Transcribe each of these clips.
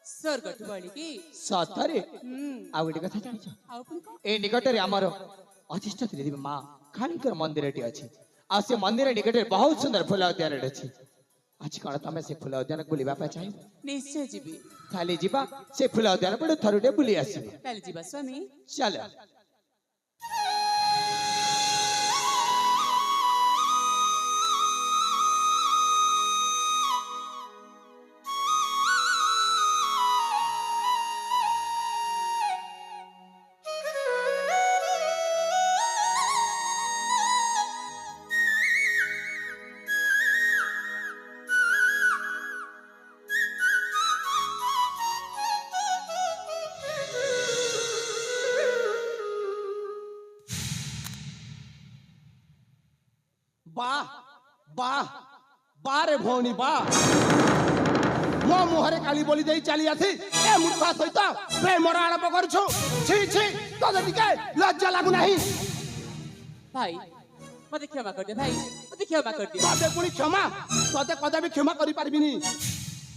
स्वर्गठु बढी सतरे आ गोटे कथा जानिछ ए निकट रे हमर अतिष्ठ देवी मां कालीकर मंदिरटी अछि आ से मंदिर निकट बहुत सुंदर फूल उद्यान अछि। आज कण तमे से फूल उद्यान बुलिबा पे चाहि? निश्चय जीवी थाली जीवा से फूल उद्यान पड़े थरुटे बुली आसीबा। ताले जीवा स्वामी चल वाह वाह बारे भौणी वाह मो मुहरे काली बोली दे चली आसी ए मूर्खा सहित प्रेमर आलाप करछु छी छी तोते टिके लज्जा लागु नाही। भाई मते क्षमा कर दे भाई मते क्षमा कर दे। तोते पुनी क्षमा तोते कदा भी क्षमा करि पारबिनी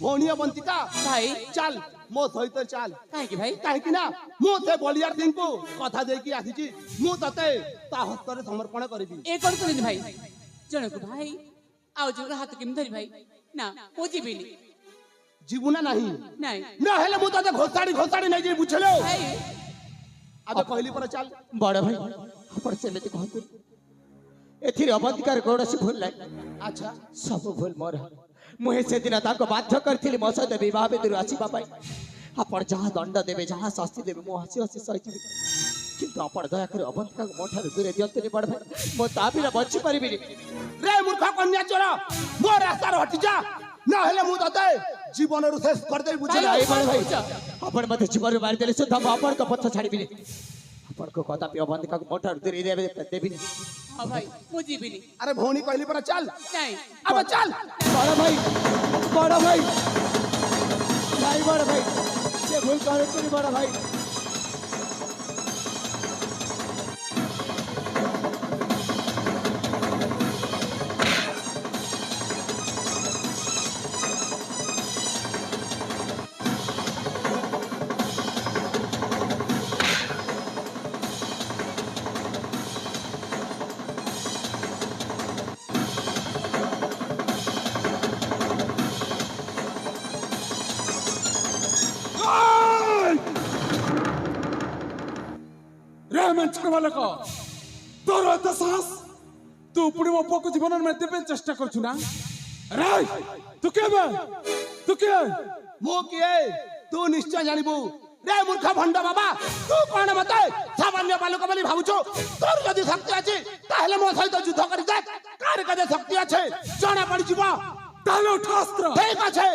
भौणी बंतिका भाई चल मो सहित चल काहे कि भाई काहे कि ना मो ते बलियार दिन को कथा दे की आसी छी मु तते ता हस्तरे समर्पण करबी। ए कोन करनी भाई जनक भाई आउ जगह हाथ केम धरी भाई ना ओ जीविनी जीवना नहीं नहीं ना हेले मु तते घोसाड़ी नहीं जे बुझलो भाई अब कहली पर चल बड़ भाई अपन से लेते कहतु एथिर अबधिकार कोडसी भूल लाग अच्छा सब भूल मोर मुहे से दिन ताको बाध्य करथिली मो सहित विवाह बेदुर आसीबा पाई अपन जहाँ दंड देबे जहाँ शास्ति देबे मो हसी हसी सहित किंतु अपन दया कर अबधिका को मोठार दूरे दियंतनी बड़ भाई मो ताबिना बच्ची परिबिनी रे मूर्ख कन्या चोर मो रास्ता हटि जा ना हेले मु तते जीवन रु शेष कर दे बुझला। आई बड़ भाई अपन मते जीवन मार देले सुद्धा अपन को पथ छाड़ीबिनी अपन को कदापि अबधिका को मोठार दूरे देबिनी। हां भाई ओ जीविनी अरे भौणी कहली पर चल नहीं अब चल बड़ भाई नहीं बड़ भाई से भूल करे तू बड़ भाई बालक तोर एत साहस तू पुणी मो पुआ को जीवन में देबे चेष्टा करछु ना राय तू के मु किए तू निश्चय जानिबू रे मूर्ख भंड बाबा तू कोन मते सामान्य बालक बोली भाबुछु तोर यदि शक्ति अछि ताहले मो सहित युद्ध करि जा कार कदे शक्ति अछि जाना पड़ी जीवा ताले उठा अस्त्र ठीक अछि।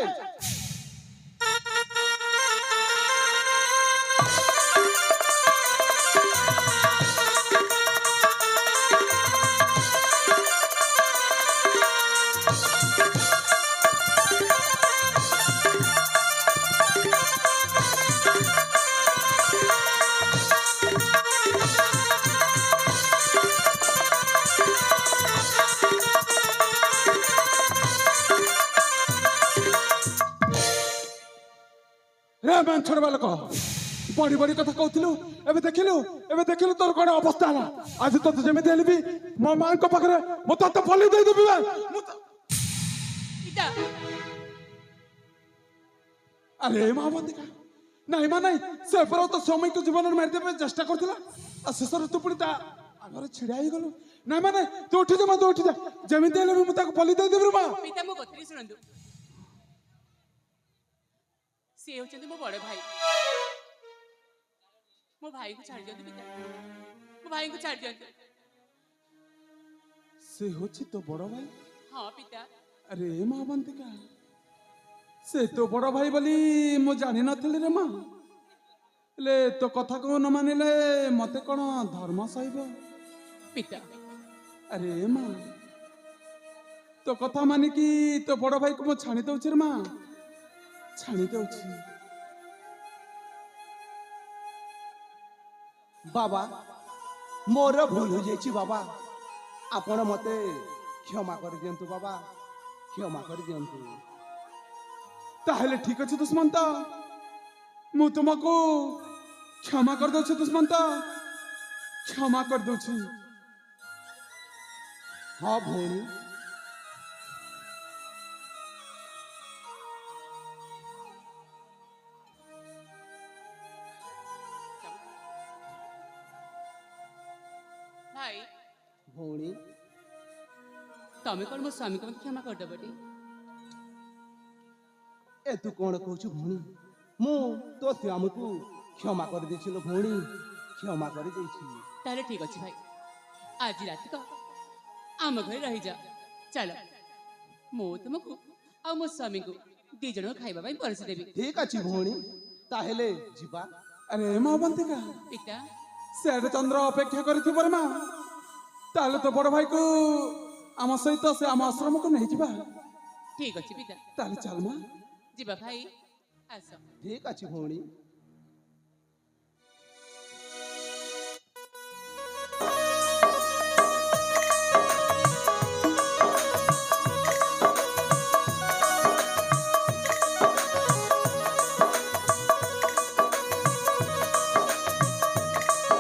रे छोड़ बालक बड़ी बड़ी कथा कहथिलु एबे देखिलु तोर कोन अवस्था ना आज तो जेमे देलबी मो मां को पकरे मो तो फली दे देबी इता अरे मां बंदिका नहीं मां नहीं से पर तो समय को जीवन में मार देबे चेष्टा करथिला आ शेषर तू पुणी ता अगर छिड़ाई गलो नहीं मां नहीं तू उठी जा जेमे देलबी मो ताको फली दे देबी मां पिता मो बतरी सुनंदु से होचंदी मो बड़ भाई मो भाई को छाड़ दियंतु पिता मो भाई को छाड़ दियंतु से होची तो बड़ भाई हां पिता अरे मां बंतिका से तो बड़ भाई बोली मो जानि नथली रे मां ले तो कथा को न मानिले मते कोन धर्म सहिबो पिता अरे मां तो कथा मानि की तो बड़ भाई को मो छाणी दउछि रे मां छाणी दउछि बाबा मोर भूल हो जाइछि बाबा आपण मते क्षमा कर दियंतु बाबा क्षमा कर दियंतु ताहले ठीक अछि दुश्मंत ମୁଁ ତୁମକୁ କ୍ଷମା କରିଦେଉଛି ଦୁଷ୍ମନ୍ତ, କ୍ଷମା କରିଦେଉଛି। ହଁ ଭଉଣୀ, ଭାଇ ଭଉଣୀ ତମେ କଣ ମୋ ସ୍ୱାମୀକୁ ମତେ କ୍ଷମା କରିଦେବଟି? ଏ ତୁ କଣ କହୁଛୁ ଭଉଣୀ? ମୁଁ ତୋ ସ୍ୱାମୀକୁ କ୍ଷମା କରିଦେଇଛି ଲୋ ଭଉଣୀ, କ୍ଷମା କରିଦେଇଛି। ତାହେଲେ ଠିକ ଅଛି ଭାଇ, ଆଜି ରାତିକ ଆମ ଘରେ ରହିଯା। ଚାଲ, ମୁଁ ତୁମକୁ ଆଉ ମୋ ସ୍ୱାମୀକୁ ଦି ଜଣଙ୍କୁ ଖାଇବା ପାଇଁ ପରସି ଦେବି। ଠିକ ଅଛି ଭଉଣୀ, ତାହେଲେ ଯିବା। ଆରେ ମା ଅବନ୍ତିକା, ପିତା ସେଆଡେ ଚନ୍ଦ୍ର ଅପେକ୍ଷା କରିଥିବ ରେ ମା। ତାହେଲେ ତ ବଡ ଭାଇକୁ ଆମ ସହିତ ସେ ଆମ ଆଶ୍ରମକୁ ନେଇଯିବା। ଠିକ ଅଛି ପିତା, ତାହେଲେ ଚାଲ ମା। ଯିବା ଭାଇ, ଆସ। ଠିକ ଅଛି ଭଉଣୀ।